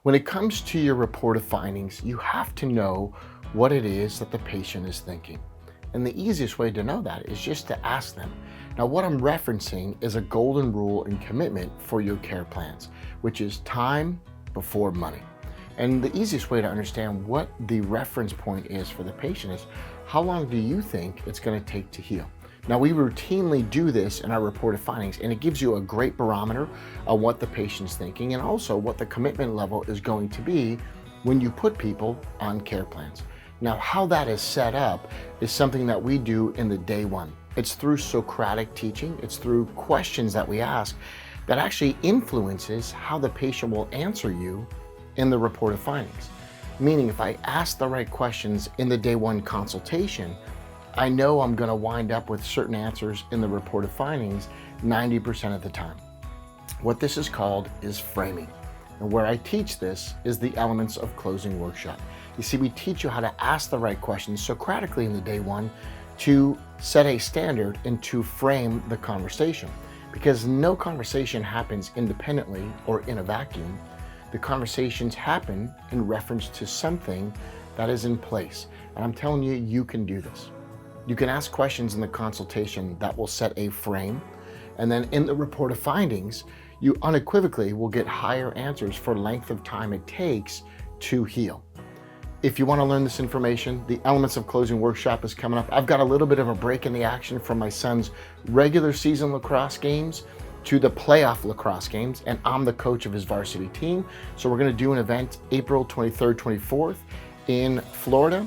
When it comes to your report of findings, you have to know what it is that the patient is thinking. And the easiest way to know that is just to ask them. Now, what I'm referencing is a golden rule and commitment for your care plans, which is time before money. And the easiest way to understand what the reference point is for the patient is, how long do you think it's going to take to heal? Now, we routinely do this in our report of findings, and it gives you a great barometer of what the patient's thinking and also what the commitment level is going to be when you put people on care plans. Now, how that is set up is something that we do in the day one. It's through Socratic teaching. It's through questions that we ask that actually influences how the patient will answer you in the report of findings. Meaning, if I ask the right questions in the day one consultation, I know I'm going to wind up with certain answers in the report of findings 90% of the time. What this is called is framing. And where I teach this is the Elements of Closing workshop. You see, we teach you how to ask the right questions Socratically in the day one to set a standard and to frame the conversation. Because no conversation happens independently or in a vacuum. The conversations happen in reference to something that is in place. And I'm telling you, you can do this. You can ask questions in the consultation that will set a frame. And then in the report of findings, you unequivocally will get higher answers for length of time it takes to heal. If you want to learn this information, the Elements of Closing workshop is coming up. I've got a little bit of a break in the action from my son's regular season lacrosse games to the playoff lacrosse games, and I'm the coach of his varsity team. So we're going to do an event April 23rd, 24th in Florida.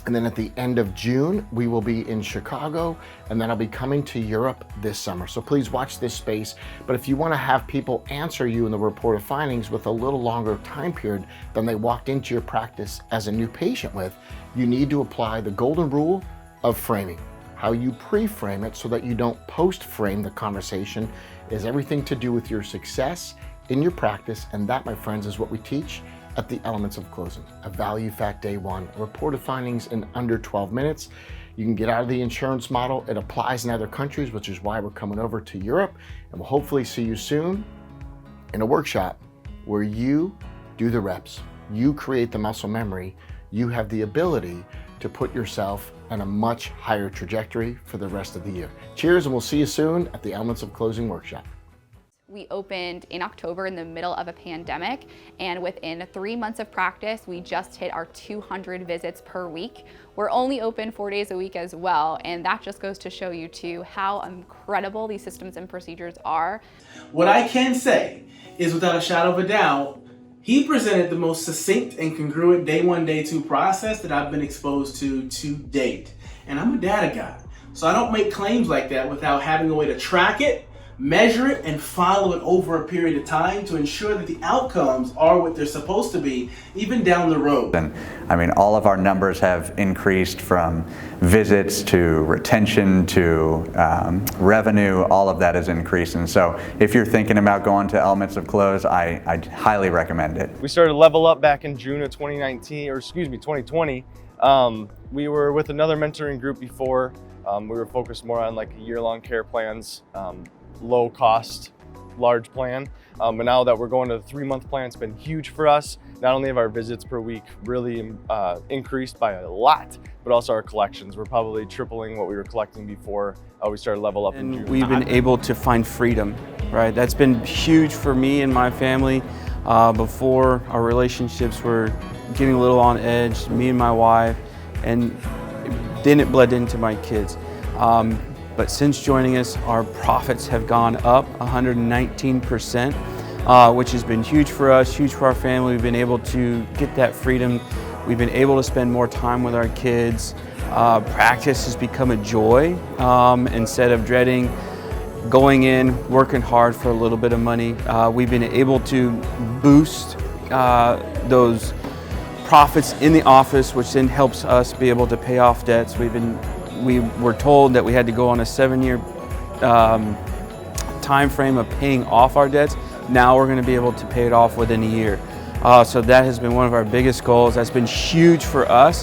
And then at the end of June, we will be in Chicago, and then I'll be coming to Europe this summer. So please watch this space. But if you want to have people answer you in the report of findings with a little longer time period than they walked into your practice as a new patient with, you need to apply the golden rule of framing. How you pre-frame it so that you don't post-frame the conversation is everything to do with your success in your practice. And that, my friends, is what we teach at the Elements of Closing, a value fact day one, a report of findings in under 12 minutes. You can get out of the insurance model. It applies in other countries, which is why we're coming over to Europe. And we'll hopefully see you soon in a workshop where you do the reps, you create the muscle memory, you have the ability to put yourself on a much higher trajectory for the rest of the year. Cheers, and we'll see you soon at the Elements of Closing workshop. We opened in October in the middle of a pandemic, and within 3 months of practice, we just hit our 200 visits per week. We're only open 4 days a week as well, and that just goes to show you too how incredible these systems and procedures are. What I can say is, without a shadow of a doubt, he presented the most succinct and congruent day one, day two process that I've been exposed to date. And I'm a data guy, so I don't make claims like that without having a way to track it, measure it, and follow it over a period of time to ensure that the outcomes are what they're supposed to be, even down the road. And I mean, all of our numbers have increased, from visits to retention to revenue. All of that is increasing. So if you're thinking about going to Elements of Close, I highly recommend it. We started Level Up back in June of 2020. We were with another mentoring group before. We were focused more on like year-long care plans, low cost, large plan. But now that we're going to the 3-month plan, it's been huge for us. Not only have our visits per week really increased by a lot, but also our collections. We're probably tripling what we were collecting before we started Level Up in June. We've been able to find freedom, right? That's been huge for me and my family. Before, our relationships were getting a little on edge, me and my wife, and then it bled into my kids. But since joining us, our profits have gone up 119%, which has been huge for us, huge for our family. We've been able to get that freedom. We've been able to spend more time with our kids. Practice has become a joy instead of dreading going in, working hard for a little bit of money. We've been able to boost those profits in the office, which then helps us be able to pay off debts. We were told that we had to go on a 7-year time frame of paying off our debts. Now we're going to be able to pay it off within a year. So that has been one of our biggest goals. That's been huge for us.